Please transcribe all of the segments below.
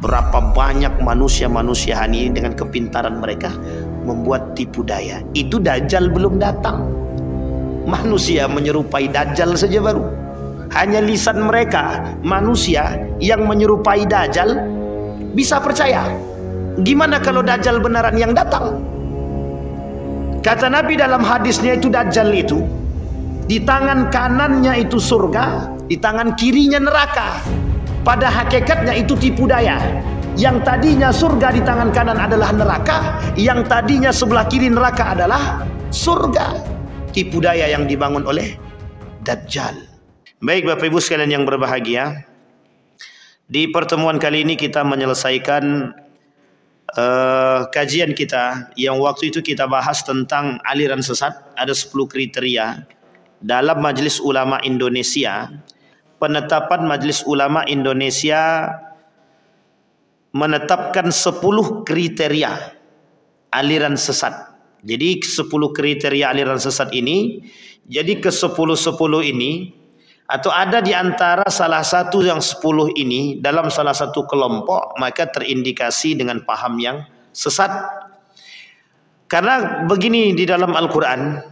Berapa banyak manusia-manusia hari ini dengan kepintaran mereka membuat tipu daya. Itu Dajjal belum datang. Manusia menyerupai Dajjal saja baru. Hanya lisan mereka, manusia yang menyerupai Dajjal bisa percaya. Gimana kalau Dajjal beneran yang datang? Kata Nabi dalam hadisnya itu, Dajjal itu di tangan kanannya itu surga, di tangan kirinya neraka. Pada hakikatnya itu tipu daya. Yang tadinya surga di tangan kanan adalah neraka, yang tadinya sebelah kiri neraka adalah surga. Tipu daya yang dibangun oleh Dajjal. Baik Bapak Ibu sekalian yang berbahagia, di pertemuan kali ini kita menyelesaikan kajian kita yang waktu itu kita bahas tentang aliran sesat. Ada 10 kriteria dalam Majelis Ulama Indonesia. Penetapan Majelis Ulama Indonesia menetapkan 10 kriteria aliran sesat. Jadi 10 kriteria aliran sesat ini, jadi ke 10-10 ini, atau ada di antara salah satu yang 10 ini dalam salah satu kelompok, maka terindikasi dengan paham yang sesat. Karena begini, di dalam Al-Quran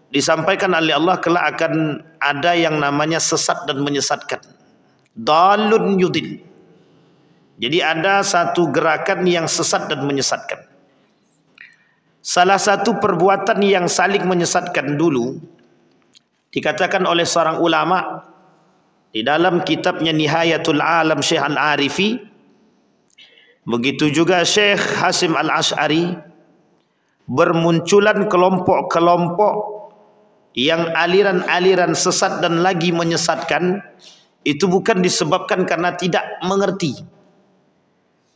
disampaikan oleh Allah kelak akan ada yang namanya sesat dan menyesatkan. Dalun yudil. Jadi ada satu gerakan yang sesat dan menyesatkan. Salah satu perbuatan yang saling menyesatkan dulu dikatakan oleh seorang ulama di dalam kitabnya Nihayatul Alam Syekh Al-Arifi, begitu juga Syekh Hasim Al-Ash'ari, bermunculan kelompok-kelompok yang aliran-aliran sesat dan lagi menyesatkan. Itu bukan disebabkan karena tidak mengerti,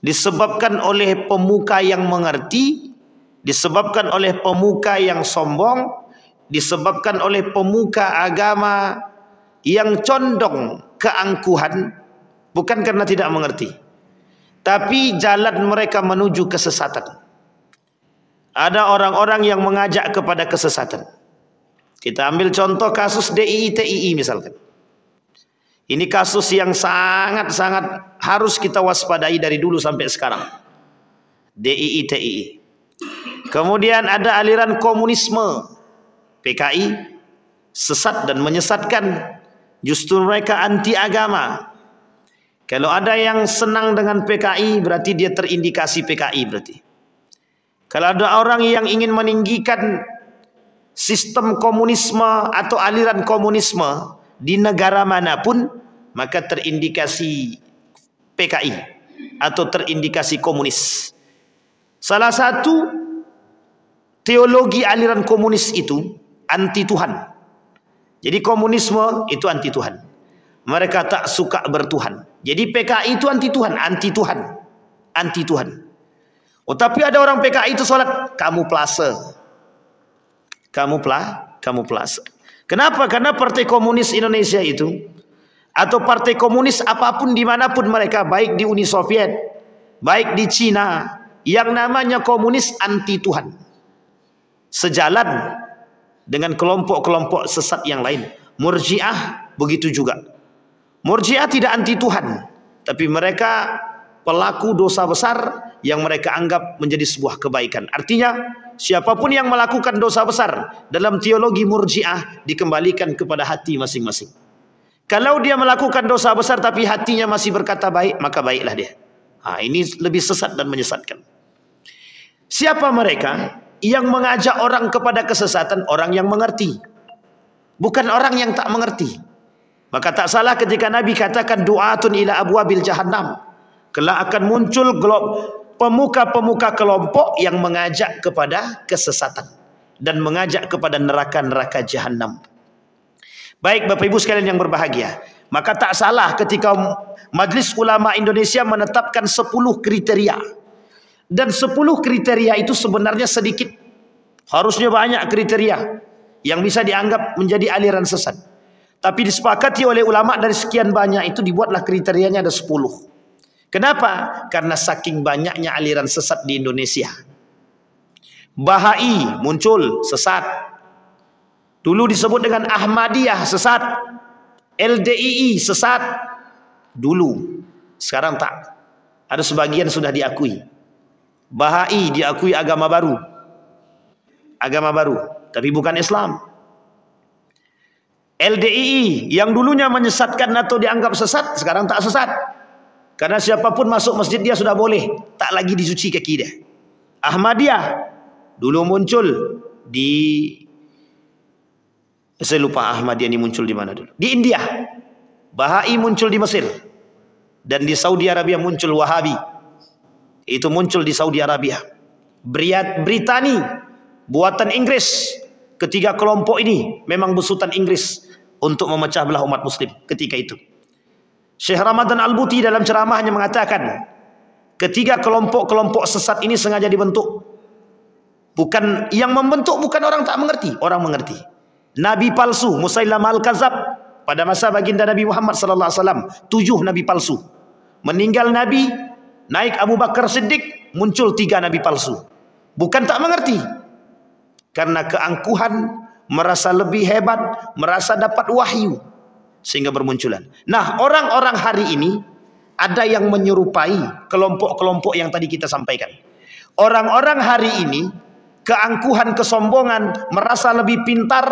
disebabkan oleh pemuka yang mengerti, disebabkan oleh pemuka yang sombong, disebabkan oleh pemuka agama yang condong keangkuhan, bukan karena tidak mengerti, tapi jalan mereka menuju kesesatan. Ada orang-orang yang mengajak kepada kesesatan. Kita ambil contoh kasus DII-TII misalkan. Ini kasus yang sangat-sangat harus kita waspadai dari dulu sampai sekarang. DII-TII. Kemudian ada aliran komunisme, PKI, sesat dan menyesatkan. Justru mereka anti agama. Kalau ada yang senang dengan PKI, berarti dia terindikasi PKI berarti. Kalau ada orang yang ingin meninggikan sistem komunisme atau aliran komunisme di negara manapun, maka terindikasi PKI atau terindikasi komunis. Salah satu teologi aliran komunis itu anti Tuhan. Jadi komunisme itu anti Tuhan. Mereka tak suka bertuhan. Jadi PKI itu anti Tuhan, anti Tuhan, anti Tuhan. Oh, tapi ada orang PKI itu sholat kamuflase. Kamuflase. Kenapa? Karena Partai Komunis Indonesia itu, atau Partai Komunis apapun dimanapun mereka, baik di Uni Soviet, baik di Cina, yang namanya komunis anti Tuhan. Sejalan dengan kelompok-kelompok sesat yang lain. Murji'ah begitu juga. Murji'ah tidak anti Tuhan, tapi mereka pelaku dosa besar yang mereka anggap menjadi sebuah kebaikan. Artinya siapapun yang melakukan dosa besar dalam teologi Murji'ah dikembalikan kepada hati masing-masing. Kalau dia melakukan dosa besar tapi hatinya masih berkata baik, maka baiklah dia. Ini lebih sesat dan menyesatkan. Siapa mereka yang mengajak orang kepada kesesatan? Orang yang mengerti, bukan orang yang tak mengerti. Maka tak salah ketika Nabi katakan du'atun ila abwabil jahannam. Kelak akan muncul pemuka-pemuka kelompok yang mengajak kepada kesesatan dan mengajak kepada neraka-neraka jahanam. Baik Bapak Ibu sekalian yang berbahagia, maka tak salah ketika Majelis Ulama Indonesia menetapkan 10 kriteria. Dan 10 kriteria itu sebenarnya sedikit. Harusnya banyak kriteria yang bisa dianggap menjadi aliran sesat. Tapi disepakati oleh ulama dari sekian banyak itu dibuatlah kriterianya ada 10. Kenapa? Karena saking banyaknya aliran sesat di Indonesia. Bahai muncul, sesat. Dulu disebut dengan Ahmadiyah, sesat. LDII, sesat. Dulu. Sekarang tak. Ada sebagian sudah diakui. Bahai diakui agama baru. Agama baru, tapi bukan Islam. LDII yang dulunya menyesatkan atau dianggap sesat, sekarang tak sesat. Karena siapapun masuk masjid dia sudah boleh, tak lagi dicuci kaki dia. Ahmadiyah dulu muncul di, saya lupa Ahmadiyah ini muncul di mana dulu. Di India. Bahai muncul di Mesir. Dan di Saudi Arabia muncul Wahabi. Itu muncul di Saudi Arabia. Britani buatan Inggris. Ketiga kelompok ini memang besutan Inggris untuk memecah belah umat muslim ketika itu. Syekh Ramadan Al-Buti dalam ceramahnya mengatakan, ketiga kelompok-kelompok sesat ini sengaja dibentuk. Bukan yang membentuk, bukan orang tak mengerti, orang mengerti. Nabi palsu Musailamah Al-Kadzab pada masa baginda Nabi Muhammad sallallahu alaihi wasallam, 7 nabi palsu. Meninggal Nabi, naik Abu Bakar Siddiq, muncul 3 nabi palsu. Bukan tak mengerti, karena keangkuhan, merasa lebih hebat, merasa dapat wahyu, sehingga bermunculan. Nah, orang-orang hari ini ada yang menyerupai kelompok-kelompok yang tadi kita sampaikan. Orang-orang hari ini keangkuhan, kesombongan, merasa lebih pintar,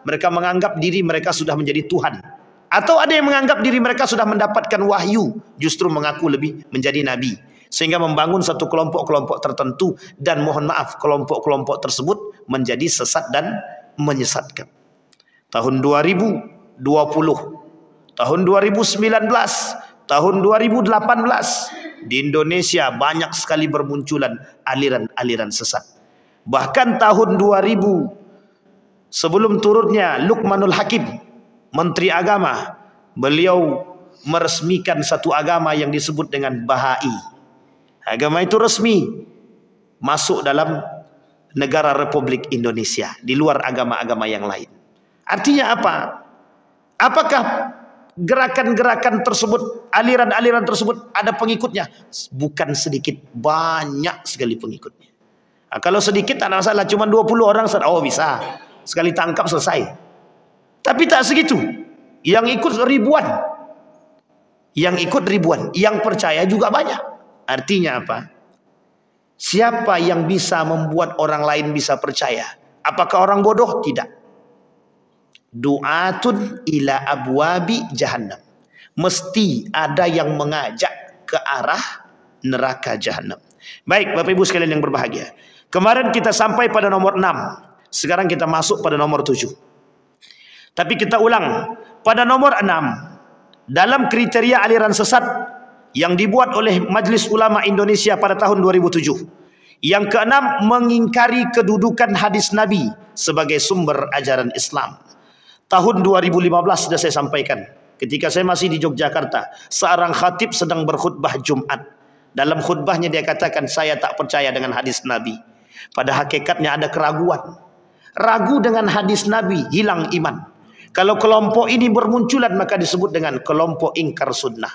mereka menganggap diri mereka sudah menjadi Tuhan. Atau ada yang menganggap diri mereka sudah mendapatkan wahyu, justru mengaku lebih menjadi nabi. Sehingga membangun satu kelompok-kelompok tertentu, dan mohon maaf, kelompok-kelompok tersebut menjadi sesat dan menyesatkan. Tahun 2020, tahun 2019, tahun 2018 di Indonesia banyak sekali bermunculan aliran-aliran sesat. Bahkan tahun 2000, sebelum turunnya Luqmanul Hakim, Menteri Agama, beliau meresmikan satu agama yang disebut dengan Bahai. Agama itu resmi masuk dalam negara Republik Indonesia, di luar agama-agama yang lain. Artinya apa? Apakah gerakan-gerakan tersebut, aliran-aliran tersebut ada pengikutnya? Bukan sedikit, banyak sekali pengikutnya. Nah, kalau sedikit tak ada masalah, cuma 20 orang, oh bisa, sekali tangkap selesai. Tapi tak segitu, yang ikut ribuan. Yang ikut ribuan, yang percaya juga banyak. Artinya apa? Siapa yang bisa membuat orang lain bisa percaya? Apakah orang bodoh? Tidak. Du'atun ila abwabi jahannam. Mesti ada yang mengajak ke arah neraka jahannam. Baik, Bapak Ibu sekalian yang berbahagia. Kemarin kita sampai pada nomor 6. Sekarang kita masuk pada nomor 7. Tapi kita ulang. Pada nomor 6, dalam kriteria aliran sesat yang dibuat oleh Majelis Ulama Indonesia pada tahun 2007. Yang keenam, mengingkari kedudukan hadis Nabi sebagai sumber ajaran Islam. Tahun 2015 sudah saya sampaikan. Ketika saya masih di Yogyakarta, seorang khatib sedang berkhutbah Jumat. Dalam khutbahnya dia katakan, saya tak percaya dengan hadis Nabi. Pada hakikatnya ada keraguan. Ragu dengan hadis Nabi, hilang iman. Kalau kelompok ini bermunculan, maka disebut dengan kelompok ingkar sunnah.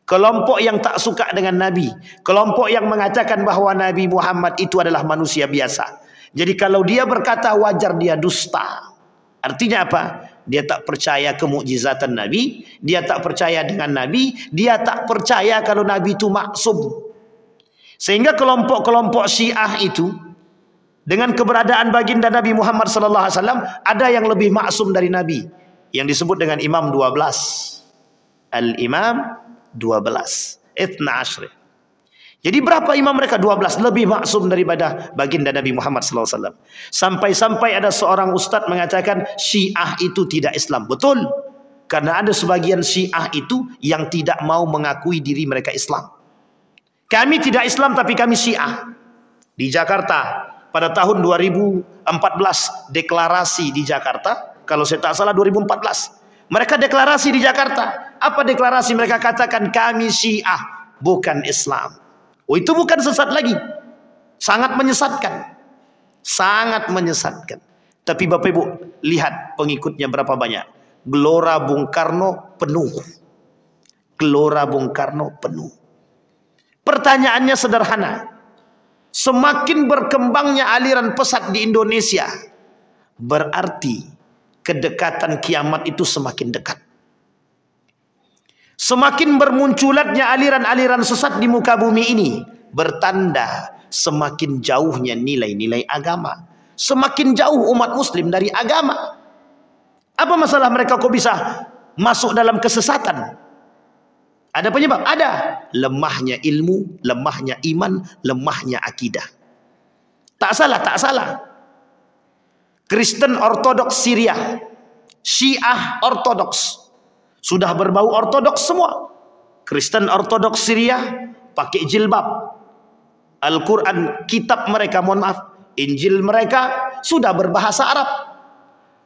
Kelompok yang tak suka dengan Nabi. Kelompok yang mengatakan bahwa Nabi Muhammad itu adalah manusia biasa. Jadi kalau dia berkata wajar, dia dusta. Artinya apa? Dia tak percaya kemukjizatan Nabi. Dia tak percaya dengan Nabi. Dia tak percaya kalau Nabi itu maksum. Sehingga kelompok-kelompok Syiah itu, dengan keberadaan baginda Nabi Muhammad SAW, ada yang lebih maksum dari Nabi, yang disebut dengan Imam 12. Al-Imam 12, Ithna Ashri. Jadi berapa imam mereka? 12, lebih maksum daripada baginda Nabi Muhammad SAW. Sampai-sampai ada seorang ustadz mengatakan Syiah itu tidak Islam. Betul, karena ada sebagian Syiah itu yang tidak mau mengakui diri mereka Islam. Kami tidak Islam tapi kami Syiah. Di Jakarta pada tahun 2014 deklarasi di Jakarta, kalau saya tak salah 2014. Mereka deklarasi di Jakarta. Apa deklarasi? Mereka katakan kami Syiah, bukan Islam. Oh, itu bukan sesat lagi. Sangat menyesatkan. Sangat menyesatkan. Tapi Bapak Ibu, lihat pengikutnya berapa banyak. Gelora Bung Karno penuh. Gelora Bung Karno penuh. Pertanyaannya sederhana. Semakin berkembangnya aliran pesat di Indonesia, berarti kedekatan kiamat itu semakin dekat. Semakin bermunculannya aliran-aliran sesat di muka bumi ini, bertanda semakin jauhnya nilai-nilai agama. Semakin jauh umat muslim dari agama. Apa masalah mereka kok bisa masuk dalam kesesatan? Ada penyebab? Ada. Lemahnya ilmu, lemahnya iman, lemahnya akidah. Tak salah, tak salah. Kristen Ortodoks Syria, Syiah Ortodoks, sudah berbau ortodoks semua. Kristen Ortodoks Syria pakai jilbab. Al-Quran, kitab mereka, mohon maaf, Injil mereka sudah berbahasa Arab.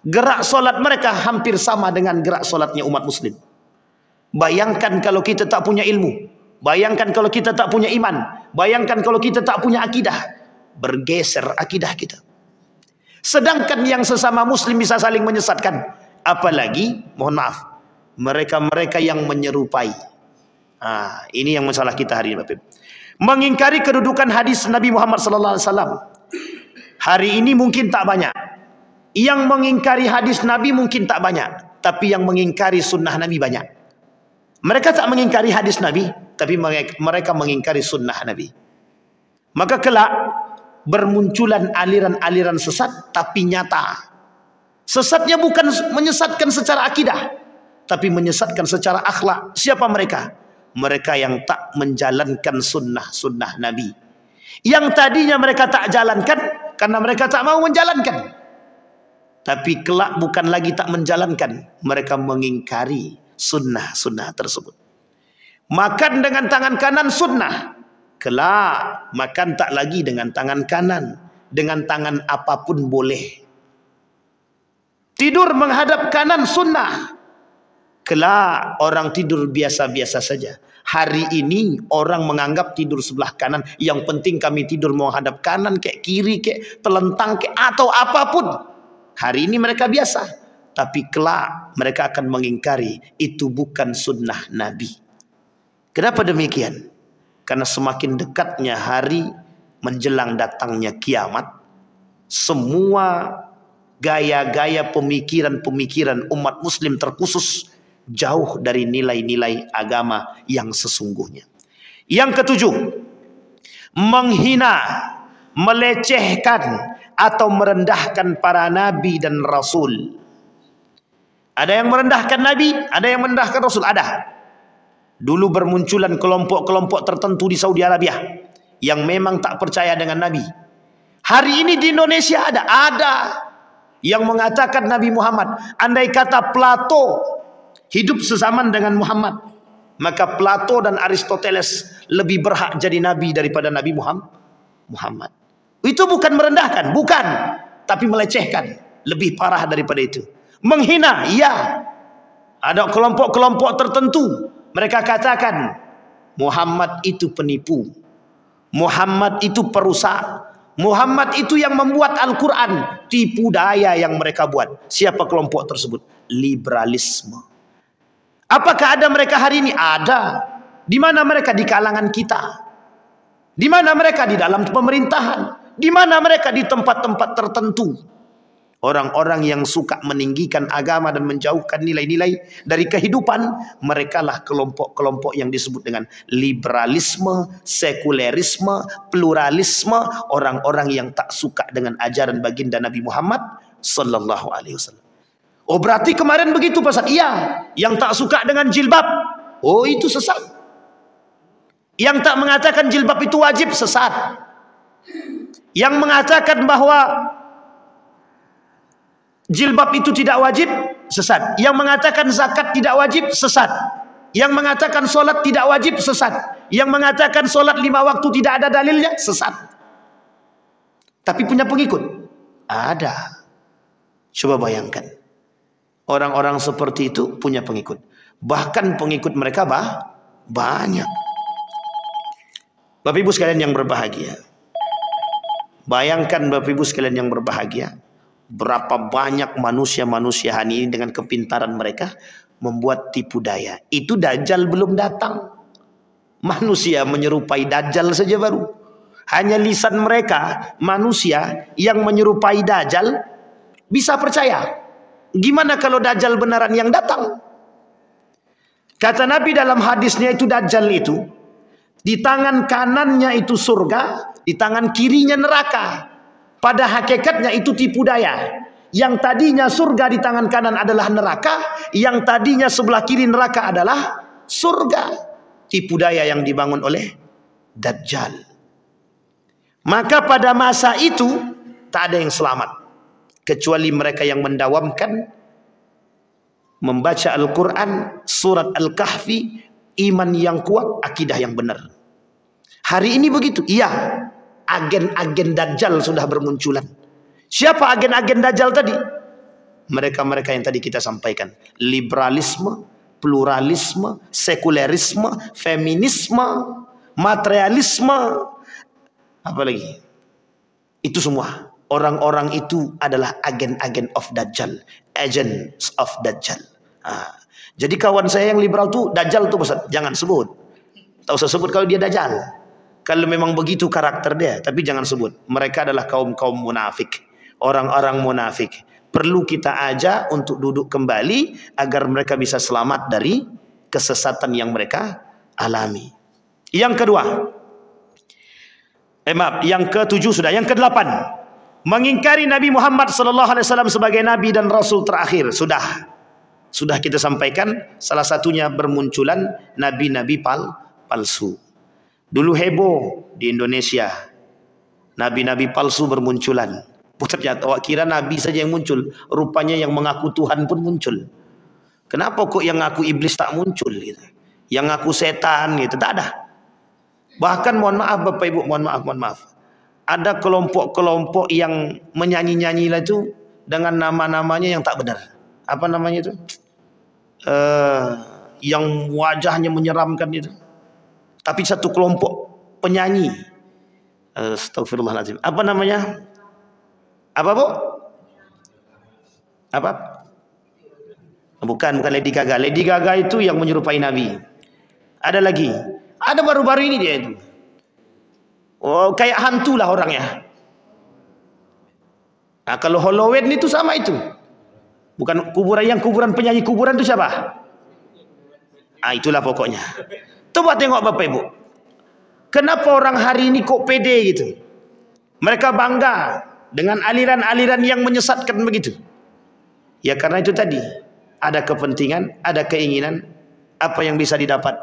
Gerak solat mereka hampir sama dengan gerak solatnya umat muslim. Bayangkan kalau kita tak punya ilmu. Bayangkan kalau kita tak punya iman. Bayangkan kalau kita tak punya akidah. Bergeser akidah kita. Sedangkan yang sesama muslim bisa saling menyesatkan. Apalagi, mohon maaf, mereka-mereka yang menyerupai. Ini yang masalah kita hari ini, Bapak. Mengingkari kedudukan hadis Nabi Muhammad SAW. Hari ini mungkin tak banyak. Yang mengingkari hadis Nabi mungkin tak banyak. Tapi yang mengingkari sunnah Nabi banyak. Mereka tak mengingkari hadis Nabi, tapi mereka mengingkari sunnah Nabi. Maka kelak bermunculan aliran-aliran sesat, tapi nyata. Sesatnya bukan menyesatkan secara akidah, tapi menyesatkan secara akhlak. Siapa mereka? Mereka yang tak menjalankan sunnah-sunnah Nabi. Yang tadinya mereka tak jalankan, karena mereka tak mau menjalankan. Tapi kelak bukan lagi tak menjalankan, mereka mengingkari sunnah-sunnah tersebut. Makan dengan tangan kanan sunnah. Kelak makan tak lagi dengan tangan kanan. Dengan tangan apapun boleh. Tidur menghadap kanan sunnah. Kelak orang tidur biasa-biasa saja. Hari ini orang menganggap tidur sebelah kanan. Yang penting kami tidur menghadap kanan, kayak kiri, kayak telentang, kayak atau apapun. Hari ini mereka biasa. Tapi kelak mereka akan mengingkari itu bukan sunnah Nabi. Kenapa demikian? Karena semakin dekatnya hari menjelang datangnya kiamat, semua gaya-gaya pemikiran-pemikiran umat muslim terkhusus jauh dari nilai-nilai agama yang sesungguhnya. Yang ketujuh, menghina, melecehkan atau merendahkan para nabi dan rasul. Ada yang merendahkan nabi, ada yang merendahkan rasul, ada. Dulu bermunculan kelompok-kelompok tertentu di Saudi Arabia yang memang tak percaya dengan nabi. Hari ini di Indonesia ada yang mengatakan Nabi Muhammad, andai kata Plato hidup sezaman dengan Muhammad, maka Plato dan Aristoteles lebih berhak jadi nabi daripada Nabi Muhammad. Itu bukan merendahkan, bukan, tapi melecehkan. Lebih parah daripada itu. Menghina, iya. Ada kelompok-kelompok tertentu, mereka katakan Muhammad itu penipu, Muhammad itu perusak, Muhammad itu yang membuat Al-Quran. Tipu daya yang mereka buat. Siapa kelompok tersebut? Liberalisme. Apakah ada mereka hari ini? Ada. Di mana mereka? Di kalangan kita. Di mana mereka? Di dalam pemerintahan. Di mana mereka? Di tempat-tempat tertentu. Orang-orang yang suka meninggikan agama dan menjauhkan nilai-nilai dari kehidupan, merekalah kelompok-kelompok yang disebut dengan liberalisme, sekulerisme, pluralisme, orang-orang yang tak suka dengan ajaran baginda Nabi Muhammad sallallahu alaihi wasallam. Oh, berarti kemarin begitu Pak Ustaz? Iya, yang tak suka dengan jilbab, oh itu sesat. Yang tak mengatakan jilbab itu wajib, sesat. Yang mengatakan bahwa jilbab itu tidak wajib, sesat. Yang mengatakan zakat tidak wajib, sesat. Yang mengatakan solat tidak wajib, sesat. Yang mengatakan solat 5 waktu tidak ada dalilnya, sesat. Tapi punya pengikut? Ada. Coba bayangkan. Orang-orang seperti itu punya pengikut. Bahkan pengikut mereka banyak. Bapak Ibu sekalian yang berbahagia. Bayangkan Bapak Ibu sekalian yang berbahagia. Berapa banyak manusia-manusia hari ini dengan kepintaran mereka membuat tipu daya. Itu Dajjal belum datang. Manusia menyerupai Dajjal saja baru. Hanya lisan mereka, manusia yang menyerupai Dajjal bisa percaya. Gimana kalau Dajjal benaran yang datang? Kata Nabi dalam hadisnya itu, Dajjal itu di tangan kanannya itu surga, di tangan kirinya neraka. Pada hakikatnya itu tipu daya. Yang tadinya surga di tangan kanan adalah neraka, yang tadinya sebelah kiri neraka adalah surga. Tipu daya yang dibangun oleh Dajjal. Maka pada masa itu tak ada yang selamat kecuali mereka yang mendawamkan membaca Al-Quran, surat Al-Kahfi, iman yang kuat, akidah yang benar. Hari ini begitu. Iya, agen-agen Dajjal sudah bermunculan. Siapa agen-agen Dajjal tadi? Mereka-mereka yang tadi kita sampaikan. Liberalisme, pluralisme, sekulerisme, feminisme, materialisme, apa lagi? Itu semua. Orang-orang itu adalah agen-agen of Dajjal. Agents of Dajjal. Jadi kawan saya yang liberal tuh Dajjal tuh Ustaz, jangan sebut. Tak usah sebut kalau dia Dajjal. Kalau memang begitu karakter dia, tapi jangan sebut. Mereka adalah kaum-kaum munafik. Orang-orang munafik. Perlu kita ajak untuk duduk kembali agar mereka bisa selamat dari kesesatan yang mereka alami. Yang kedua, yang ketujuh sudah, yang kedelapan, mengingkari Nabi Muhammad SAW sebagai Nabi dan Rasul terakhir. Sudah kita sampaikan, salah satunya bermunculan Nabi-Nabi palsu. Dulu heboh di Indonesia, Nabi-Nabi palsu bermunculan. Ternyata awak kira Nabi saja yang muncul, rupanya yang mengaku Tuhan pun muncul. Kenapa kok yang ngaku iblis tak muncul gitu? Yang ngaku setan gitu, tak ada. Bahkan mohon maaf Bapak Ibu, mohon maaf. Ada kelompok-kelompok yang menyanyi-nyanyi lah itu dengan nama-namanya yang tak benar. Apa namanya itu? Yang wajahnya menyeramkan itu. Tapi satu kelompok penyanyi. Astagfirullahaladzim. Apa namanya? Apa Bu? Apa? Bukan Lady Gaga. Lady Gaga itu yang menyerupai Nabi. Ada lagi. Ada baru-baru ini dia itu. Oh, kayak hantu lah orangnya. Nah, kalau Halloween itu sama itu. Bukan kuburan penyanyi kuburan itu siapa? Itulah pokoknya. Coba tengok Bapak Ibu. Kenapa orang hari ini kok pede gitu? Mereka bangga dengan aliran-aliran yang menyesatkan begitu. Ya karena itu tadi. Ada kepentingan, ada keinginan. Apa yang bisa didapat.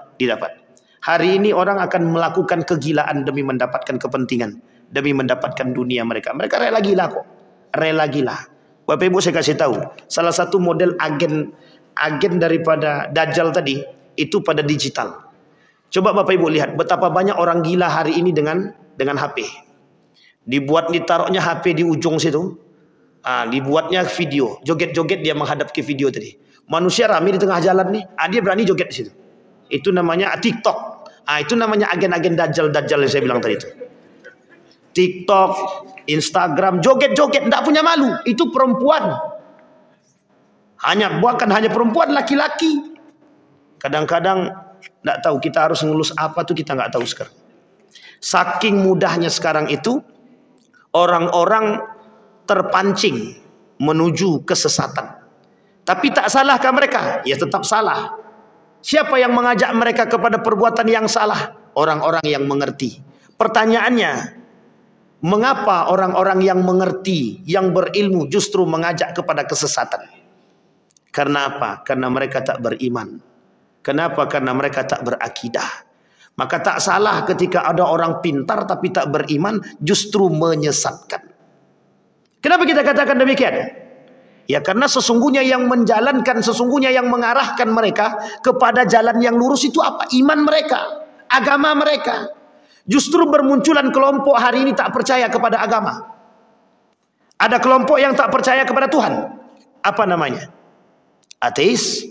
Hari ini orang akan melakukan kegilaan demi mendapatkan kepentingan, demi mendapatkan dunia mereka. Mereka rela gila kok. Rela gila. Bapak Ibu saya kasih tahu, salah satu model agen daripada Dajjal tadi itu pada digital. Coba Bapak Ibu lihat betapa banyak orang gila hari ini dengan HP. Ditaruhnya HP di ujung situ. Dibuatnya video, joget-joget dia menghadap ke video tadi. Manusia ramai di tengah jalan nih, dia berani joget di situ. Itu namanya TikTok. Itu namanya agen-agen Dajjal yang saya bilang tadi itu. TikTok, Instagram, joget-joget, tidak punya malu. Itu perempuan. Bukan hanya perempuan, laki-laki. Kadang-kadang tidak tahu kita harus ngelus apa tuh kita nggak tahu sekarang. Saking mudahnya sekarang itu orang-orang terpancing menuju kesesatan. Tapi tak salahkah mereka? Ya tetap salah. Siapa yang mengajak mereka kepada perbuatan yang salah? Orang-orang yang mengerti. Pertanyaannya, mengapa orang-orang yang mengerti, yang berilmu justru mengajak kepada kesesatan? Karena apa? Karena mereka tak beriman. Kenapa? Karena mereka tak berakidah. Maka tak salah ketika ada orang pintar tapi tak beriman justru menyesatkan. Kenapa kita katakan demikian? Ya karena sesungguhnya yang menjalankan, sesungguhnya yang mengarahkan mereka kepada jalan yang lurus itu apa? Iman mereka, agama mereka. Justru bermunculan kelompok hari ini tak percaya kepada agama. Ada kelompok yang tak percaya kepada Tuhan. Apa namanya? Ateis.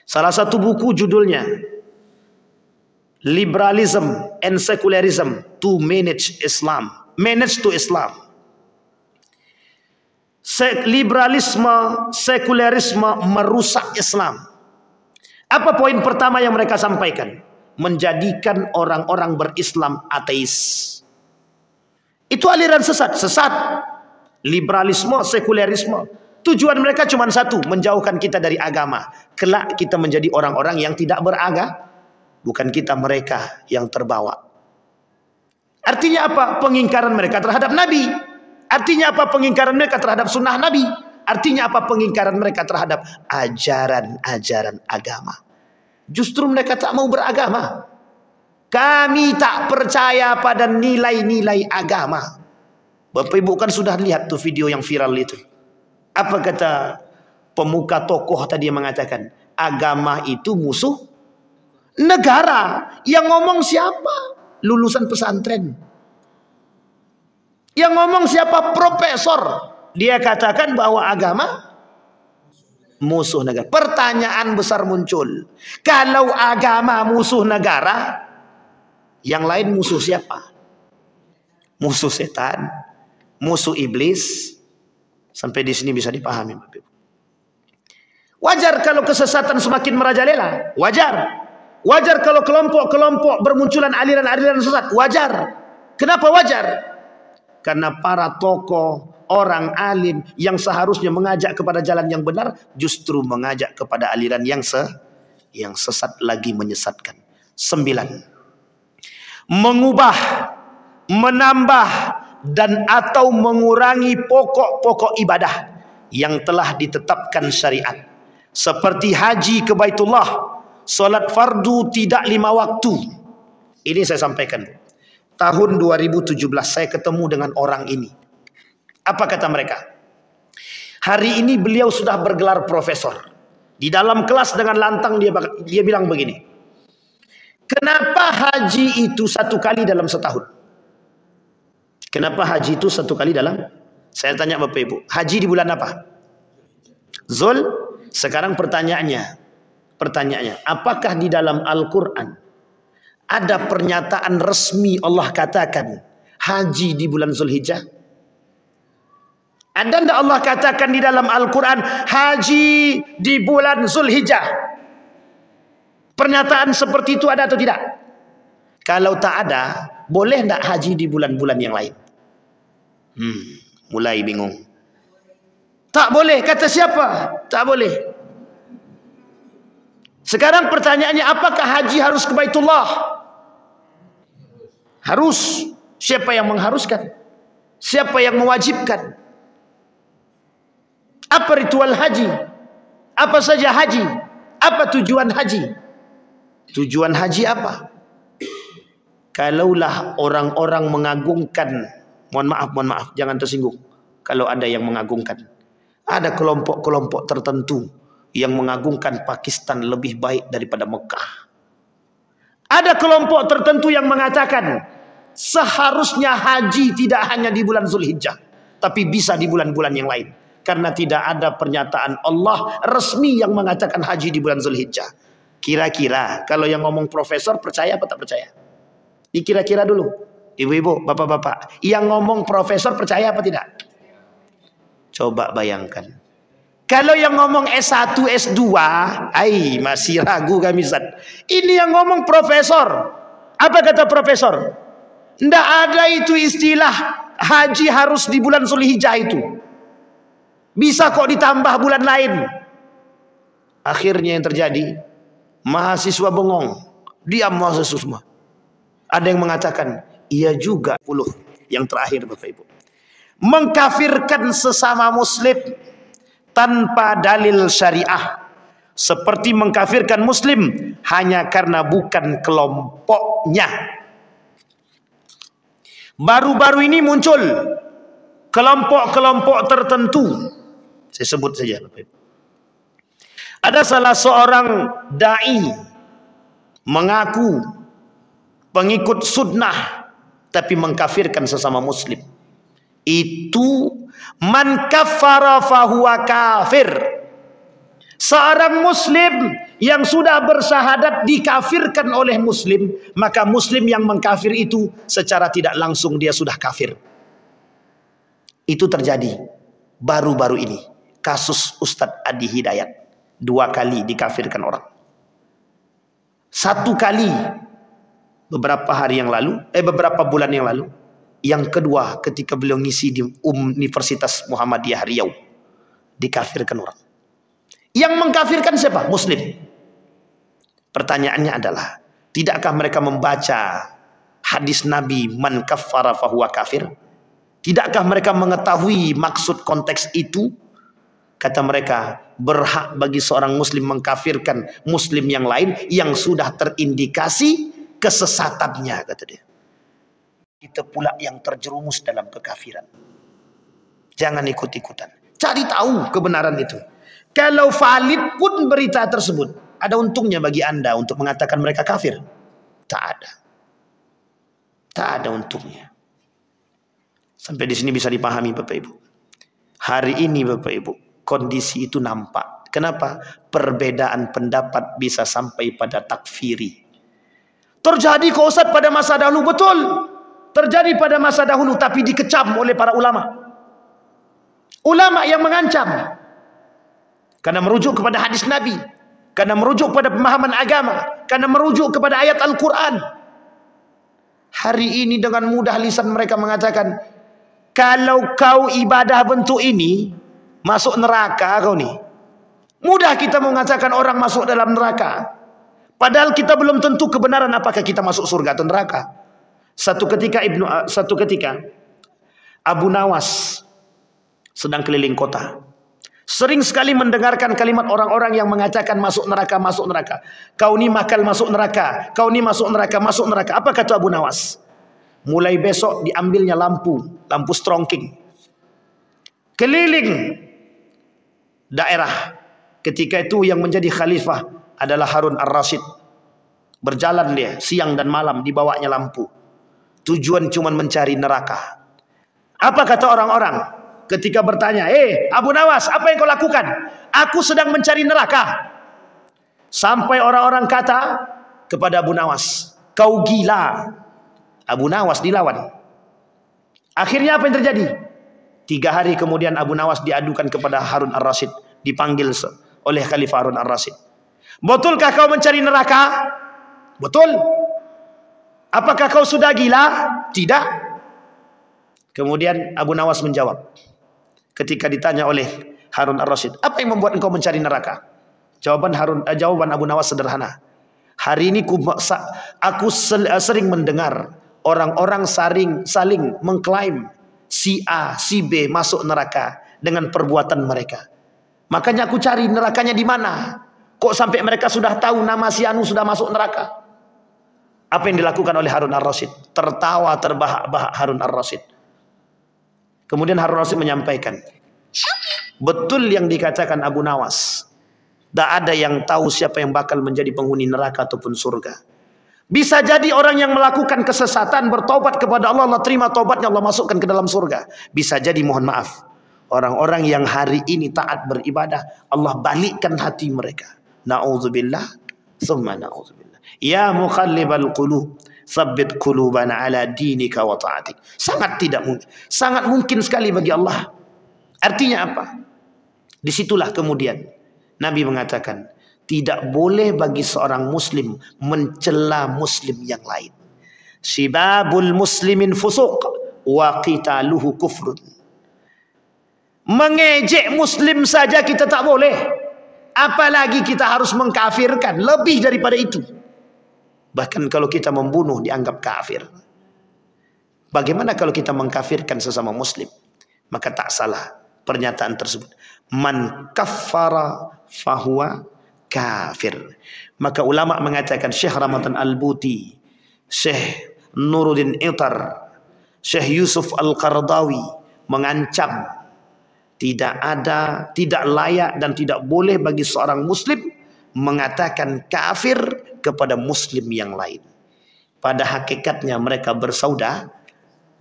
Salah satu buku judulnya Liberalism and Secularism to Manage Islam. Manage to Islam. Liberalisme, sekularisme merusak Islam. Apa poin pertama yang mereka sampaikan? Menjadikan orang-orang berislam ateis. Itu aliran sesat. Liberalisme, sekularisme Tujuan mereka cuma satu, menjauhkan kita dari agama. Kelak kita menjadi orang-orang yang tidak beragama. Bukan kita mereka yang terbawa. Artinya apa? Pengingkaran mereka terhadap Nabi. Artinya apa? Pengingkaran mereka terhadap sunnah Nabi. Artinya apa? Pengingkaran mereka terhadap ajaran-ajaran agama. Justru mereka tak mau beragama. Kami tak percaya pada nilai-nilai agama. Bapak Ibu kan sudah lihat tuh video yang viral itu. Apa kata pemuka tokoh tadi yang mengatakan? Agama itu musuh negara. Yang ngomong siapa? Lulusan pesantren. Yang ngomong siapa? Profesor. Dia katakan bahwa agama musuh negara. Pertanyaan besar muncul. Kalau agama musuh negara, yang lain musuh siapa? Musuh setan, musuh iblis. Sampai di sini bisa dipahami. Wajar kalau kesesatan semakin merajalela. Wajar. Wajar kalau kelompok-kelompok bermunculan aliran-aliran sesat. Wajar. Kenapa wajar? Karena para tokoh, orang alim yang seharusnya mengajak kepada jalan yang benar, justru mengajak kepada aliran yang sesat lagi menyesatkan. 9. Mengubah, menambah, dan atau mengurangi pokok-pokok ibadah yang telah ditetapkan syariat. Seperti haji ke Baitullah, solat fardu tidak 5 waktu. Ini saya sampaikan. Tahun 2017 saya ketemu dengan orang ini. Apa kata mereka? Hari ini beliau sudah bergelar profesor. Di dalam kelas dengan lantang dia bilang begini. Kenapa haji itu 1 kali dalam setahun? Kenapa haji itu 1 kali dalam? Saya tanya Bapak Ibu, haji di bulan apa? Zul. Sekarang pertanyaannya, apakah di dalam Al-Quran ada pernyataan resmi Allah katakan haji di bulan Zulhijjah? Ada tidak Allah katakan di dalam Al-Quran haji di bulan Zulhijjah? Pernyataan seperti itu ada atau tidak? Kalau tak ada, boleh tidak haji di bulan-bulan yang lain? Mulai bingung. Tak boleh, kata siapa? Tak boleh. Sekarang pertanyaannya, apakah haji harus ke Baitullah? Harus. Siapa yang mengharuskan? Siapa yang mewajibkan? Apa ritual haji? Apa saja haji? Apa tujuan haji? Tujuan haji apa? Kalaulah orang-orang mengagungkan, mohon maaf, jangan tersinggung. Kalau ada yang mengagungkan, ada kelompok-kelompok tertentu yang mengagungkan Pakistan lebih baik daripada Mekah. Ada kelompok tertentu yang mengatakan seharusnya haji tidak hanya di bulan Zulhijjah, tapi bisa di bulan-bulan yang lain. Karena tidak ada pernyataan Allah resmi yang mengatakan haji di bulan Zulhijjah. Kira-kira kalau yang ngomong profesor percaya apa tak percaya? Dikira-kira dulu, ibu-ibu, bapak-bapak, yang ngomong profesor percaya apa tidak? Coba bayangkan. Kalau yang ngomong S1, S2, masih ragu kami Ustaz. Ini yang ngomong profesor. Apa kata profesor? Tidak ada itu istilah haji harus di bulan Zulhijjah itu. Bisa kok ditambah bulan lain. Akhirnya yang terjadi, mahasiswa bengong, diam mahasiswa semua. Ada yang mengatakan, iya juga. Yang terakhir Bapak Ibu, mengkafirkan sesama muslim tanpa dalil syariah, seperti mengkafirkan muslim hanya karena bukan kelompoknya. Baru-baru ini muncul kelompok-kelompok tertentu. Saya sebut saja Bapak Ibu. Ada salah seorang dai mengaku pengikut sunnah tapi mengkafirkan sesama muslim. Itu man kafara fahuwa kafir. Seorang muslim yang sudah bersyahadat dikafirkan oleh muslim, maka muslim yang mengkafir itu secara tidak langsung dia sudah kafir. Itu terjadi baru-baru ini. Kasus Ustadz Adi Hidayat, 2 kali dikafirkan orang. 1 kali beberapa hari yang lalu, beberapa bulan yang lalu. Yang kedua ketika beliau ngisi di Universitas Muhammadiyah Riau. dikafirkan orang. Yang mengkafirkan siapa? Muslim. Pertanyaannya adalah, tidakkah mereka membaca hadis Nabi man kaffara fahuwa kafir? Tidakkah mereka mengetahui maksud konteks itu? Kata mereka, berhak bagi seorang muslim mengkafirkan muslim yang lain yang sudah terindikasi kesesatannya, kata dia. Kita pula yang terjerumus dalam kekafiran. Jangan ikut-ikutan. Cari tahu kebenaran itu. Kalau valid pun berita tersebut, ada untungnya bagi Anda untuk mengatakan mereka kafir? Tak ada. Tak ada untungnya. Sampai di sini bisa dipahami Bapak Ibu. Hari ini Bapak Ibu, kondisi itu nampak. Kenapa? Perbedaan pendapat bisa sampai pada takfiri. Terjadi kok Ustaz pada masa dahulu, betul. Terjadi pada masa dahulu, tapi dikecam oleh para ulama. Ulama yang mengancam. Karena merujuk kepada hadis Nabi. Karena merujuk kepada pemahaman agama. Karena merujuk kepada ayat Al-Quran. Hari ini dengan mudah lisan mereka mengatakan, kalau kau ibadah bentuk ini, masuk neraka kau nih. Mudah kita mengatakan orang masuk dalam neraka. Padahal kita belum tentu kebenaran apakah kita masuk surga atau neraka. Satu ketika Abu Nawas sedang keliling kota. Sering sekali mendengarkan kalimat orang-orang yang mengatakan masuk neraka, masuk neraka. Kau ni makal masuk neraka, kau ni masuk neraka, masuk neraka. Apa kata Abu Nawas? Mulai besok diambilnya lampu strongking. Keliling daerah. Ketika itu yang menjadi khalifah adalah Harun Ar-Rasyid. Berjalan dia siang dan malam, dibawanya lampu. Tujuan cuma mencari neraka. Apa kata orang-orang ketika bertanya, Abu Nawas, apa yang kau lakukan? Aku sedang mencari neraka. Sampai orang-orang kata kepada Abu Nawas, kau gila. Abu Nawas dilawan. Akhirnya apa yang terjadi? 3 hari kemudian Abu Nawas diadukan kepada Harun Ar-Rasyid. Dipanggil oleh Khalifah Harun Ar-Rasyid. Betulkah kau mencari neraka? Betul. Apakah kau sudah gila? Tidak. Kemudian Abu Nawas menjawab. Ketika ditanya oleh Harun Ar-Rasyid, apa yang membuat engkau mencari neraka? Jawaban Abu Nawas sederhana. Hari ini aku sering mendengar orang-orang saling mengklaim si A, si B masuk neraka dengan perbuatan mereka. Makanya aku cari nerakanya di mana. Kok sampai mereka sudah tahu nama si Anu sudah masuk neraka? Apa yang dilakukan oleh Harun Ar-Rasyid? Tertawa terbahak-bahak Harun Ar-Rasyid. Kemudian Harun Ar-Rasyid menyampaikan, betul yang dikatakan Abu Nawas. Tak ada yang tahu siapa yang bakal menjadi penghuni neraka ataupun surga. Bisa jadi orang yang melakukan kesesatan bertobat kepada Allah, Allah terima tobatnya, Allah masukkan ke dalam surga. Bisa jadi, mohon maaf, orang-orang yang hari ini taat beribadah, Allah balikkan hati mereka. Na'udzubillah, summa na'udzubillah. Ya muqallibal qulub, tsabbit qulubana ala dinika wa ta'atik. Sangat tidak mungkin. Sangat mungkin sekali bagi Allah. Artinya apa? Disitulah kemudian Nabi mengatakan, tidak boleh bagi seorang muslim mencela muslim yang lain. Sibabul muslimin fusuq wa qitaluhu kufrun. Mengejek muslim saja kita tak boleh. Apalagi kita harus mengkafirkan. Lebih daripada itu. Bahkan kalau kita membunuh dianggap kafir. Bagaimana kalau kita mengkafirkan sesama muslim? Maka tak salah pernyataan tersebut. Man kaffara fahuwa kafir. Maka ulama mengatakan, Syekh Ramadan Al-Buti, Syekh Nuruddin Itar, Syekh Yusuf Al-Qardawi mengancam tidak layak dan tidak boleh bagi seorang muslim mengatakan kafir kepada muslim yang lain. Pada hakikatnya mereka bersaudara.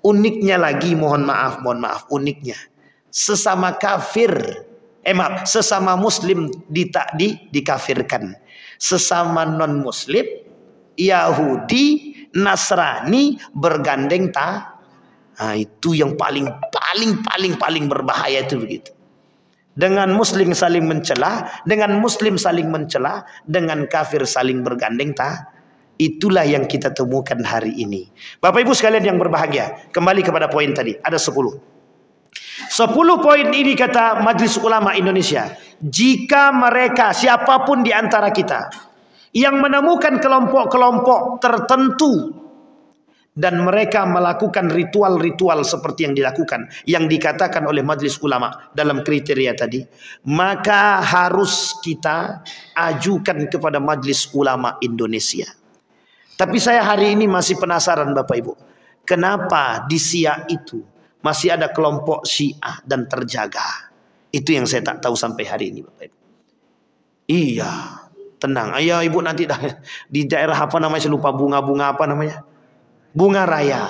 Uniknya lagi, mohon maaf, uniknya sesama kafir, sesama muslim dikafirkan. Sesama non muslim, Yahudi, Nasrani bergandeng Nah, itu yang paling berbahaya itu begitu. Dengan muslim saling mencela, dengan kafir saling bergandeng itulah yang kita temukan hari ini. Bapak Ibu sekalian yang berbahagia, kembali kepada poin tadi, ada 10. 10 poin ini kata Majelis Ulama Indonesia. Jika mereka, siapapun di antara kita yang menemukan kelompok-kelompok tertentu dan mereka melakukan ritual-ritual seperti yang dilakukan, yang dikatakan oleh Majelis Ulama dalam kriteria tadi, maka harus kita ajukan kepada Majelis Ulama Indonesia. Tapi saya hari ini masih penasaran Bapak Ibu, kenapa di Syiah itu masih ada kelompok Syiah dan terjaga? Itu yang saya tak tahu sampai hari ini Bapak Ibu. Iya, tenang. Ayo Ibu nanti di daerah apa namanya, saya lupa, bunga-bunga apa namanya? Bunga Raya.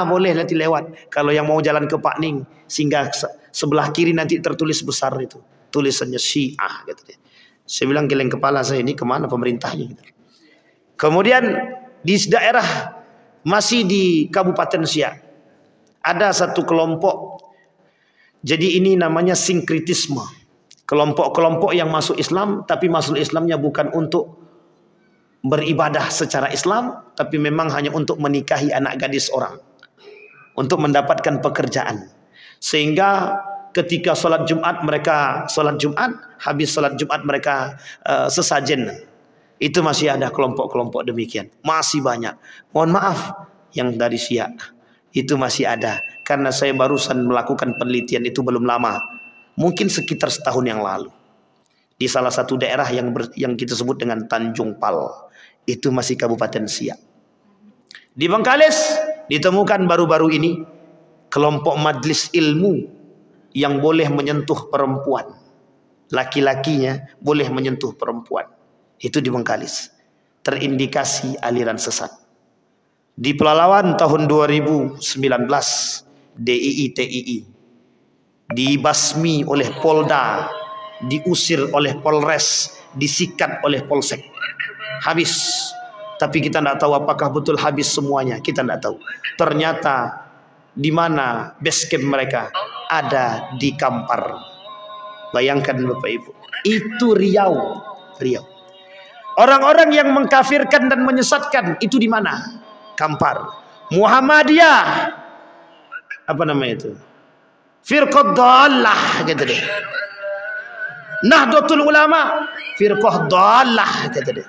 Boleh nanti lewat. Kalau yang mau jalan ke Pak Ning, sehingga sebelah kiri nanti tertulis besar itu, tulisannya Syiah gitu. Saya bilang geleng kepala saya, ini kemana pemerintahnya gitu. Kemudian di daerah masih di Kabupaten Syiah ada satu kelompok. Jadi ini namanya sinkritisme. Kelompok-kelompok yang masuk Islam, tapi masuk Islamnya bukan untuk beribadah secara Islam, tapi memang hanya untuk menikahi anak gadis orang, untuk mendapatkan pekerjaan. Sehingga ketika sholat Jumat mereka sholat Jumat, habis sholat Jumat mereka sesajen. Itu masih ada kelompok-kelompok demikian, masih banyak. Mohon maaf yang dari Syiah itu masih ada, karena saya barusan melakukan penelitian itu belum lama, mungkin sekitar setahun yang lalu, di salah satu daerah yang kita sebut dengan Tanjung Pal. Itu masih Kabupaten Syiah. Di Bengkalis ditemukan baru-baru ini kelompok majelis ilmu yang boleh menyentuh perempuan, laki-lakinya boleh menyentuh perempuan. Itu di Bengkalis, terindikasi aliran sesat. Di Pelalawan tahun 2019 DII TII dibasmi oleh Polda, diusir oleh Polres, disikat oleh Polsek, habis. Tapi kita tidak tahu apakah betul habis semuanya, kita tidak tahu. Ternyata di mana base camp mereka, ada di Kampar. Bayangkan Bapak Ibu, itu Riau. Orang-orang yang mengkafirkan dan menyesatkan itu di mana? Kampar. Muhammadiyah, apa namanya itu? Firqah Dhalah gitu deh. Nahdlatul Ulama, Firqah Dhalah gitu deh.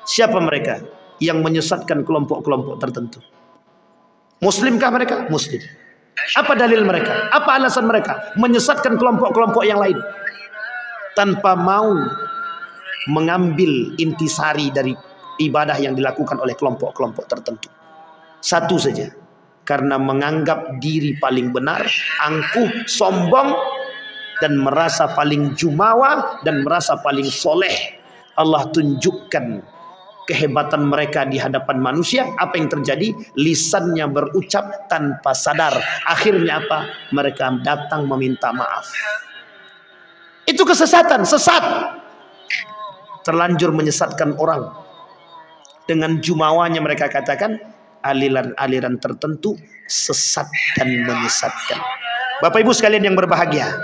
Siapa mereka yang menyesatkan kelompok-kelompok tertentu? Muslimkah mereka? Muslim. Apa dalil mereka? Apa alasan mereka menyesatkan kelompok-kelompok yang lain tanpa mau mengambil intisari dari ibadah yang dilakukan oleh kelompok-kelompok tertentu? Satu saja, karena menganggap diri paling benar, angkuh, sombong, dan merasa paling jumawa dan merasa paling soleh. Allah tunjukkan kehebatan mereka di hadapan manusia. Apa yang terjadi? Lisannya berucap tanpa sadar. Akhirnya apa? Mereka datang meminta maaf. Itu kesesatan, sesat. Terlanjur menyesatkan orang. Dengan jumawanya mereka katakan aliran-aliran tertentu sesat dan menyesatkan. Bapak Ibu sekalian yang berbahagia,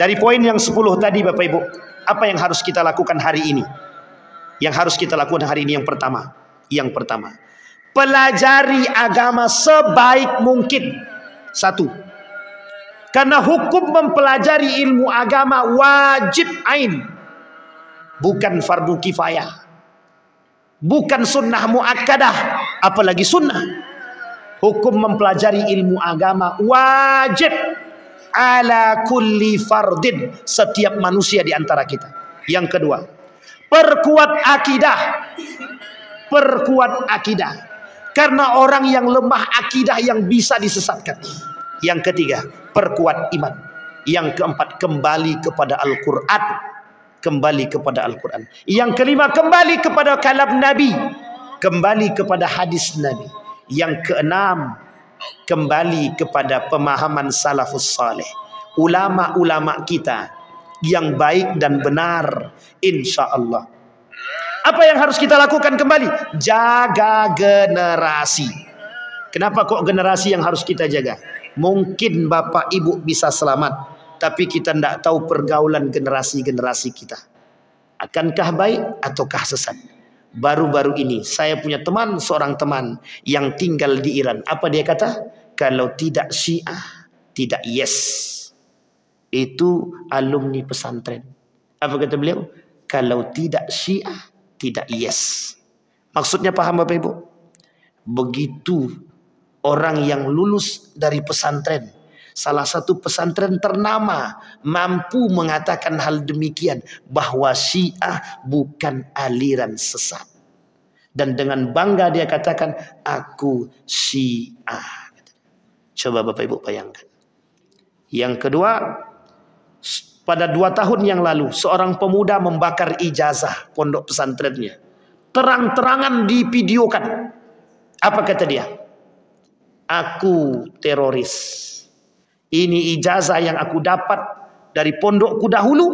dari poin yang 10 tadi Bapak Ibu, apa yang harus kita lakukan hari ini? Yang harus kita lakukan hari ini yang pertama, pelajari agama sebaik mungkin. Satu, karena hukum mempelajari ilmu agama wajib ain, bukan fardu kifayah, bukan sunnah muakkadah, apalagi sunnah. Hukum mempelajari ilmu agama wajib ala kulli fardin, setiap manusia di antara kita. Yang kedua, perkuat akidah. Karena orang yang lemah akidah yang bisa disesatkan. Yang ketiga, perkuat iman. Yang keempat, kembali kepada Al-Quran. Yang kelima, kembali kepada kalam Nabi, kembali kepada hadis Nabi. Yang keenam, kembali kepada pemahaman salafus saleh, ulama-ulama kita yang baik dan benar, insya Allah. Apa yang harus kita lakukan kembali? Jaga generasi. Kenapa kok generasi yang harus kita jaga? Mungkin Bapak Ibu bisa selamat, tapi kita tidak tahu pergaulan generasi-generasi kita. Akankah baik ataukah sesat? Baru-baru ini saya punya teman, seorang teman yang tinggal di Iran. Apa dia kata? Kalau tidak Syiah, tidak yes. Itu alumni pesantren. Apa kata beliau? Kalau tidak Syiah, tidak yes. Maksudnya paham Bapak Ibu? Begitu orang yang lulus dari pesantren, salah satu pesantren ternama, mampu mengatakan hal demikian, bahwa Syiah bukan aliran sesat. Dan dengan bangga dia katakan, aku Syiah. Coba Bapak Ibu bayangkan. Yang kedua, pada 2 tahun yang lalu, seorang pemuda membakar ijazah pondok pesantrennya. Terang-terangan divideokan. Apa kata dia? Aku teroris. Ini ijazah yang aku dapat dari pondokku dahulu,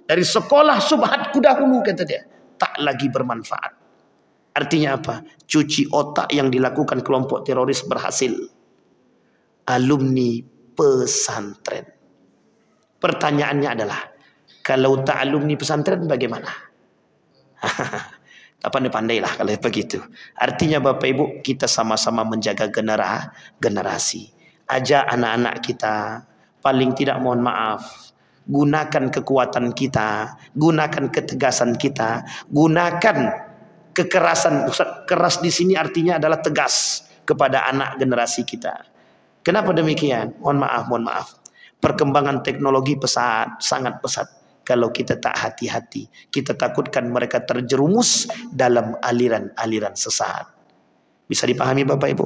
dari sekolah subhatku dahulu, kata dia. Tak lagi bermanfaat. Artinya apa? Cuci otak yang dilakukan kelompok teroris berhasil. Alumni pesantren. Pertanyaannya adalah, kalau tak alumni pesantren bagaimana? Pandai-pandailah kalau begitu. Artinya Bapak Ibu, kita sama-sama menjaga generasi. Ajak anak-anak kita, paling tidak mohon maaf, gunakan kekuatan kita, gunakan ketegasan kita, gunakan kekerasan. Keras di sini artinya adalah tegas kepada anak generasi kita. Kenapa demikian? Mohon maaf. Perkembangan teknologi pesat, sangat pesat. Kalau kita tak hati-hati, kita takutkan mereka terjerumus dalam aliran-aliran sesat. Bisa dipahami Bapak Ibu?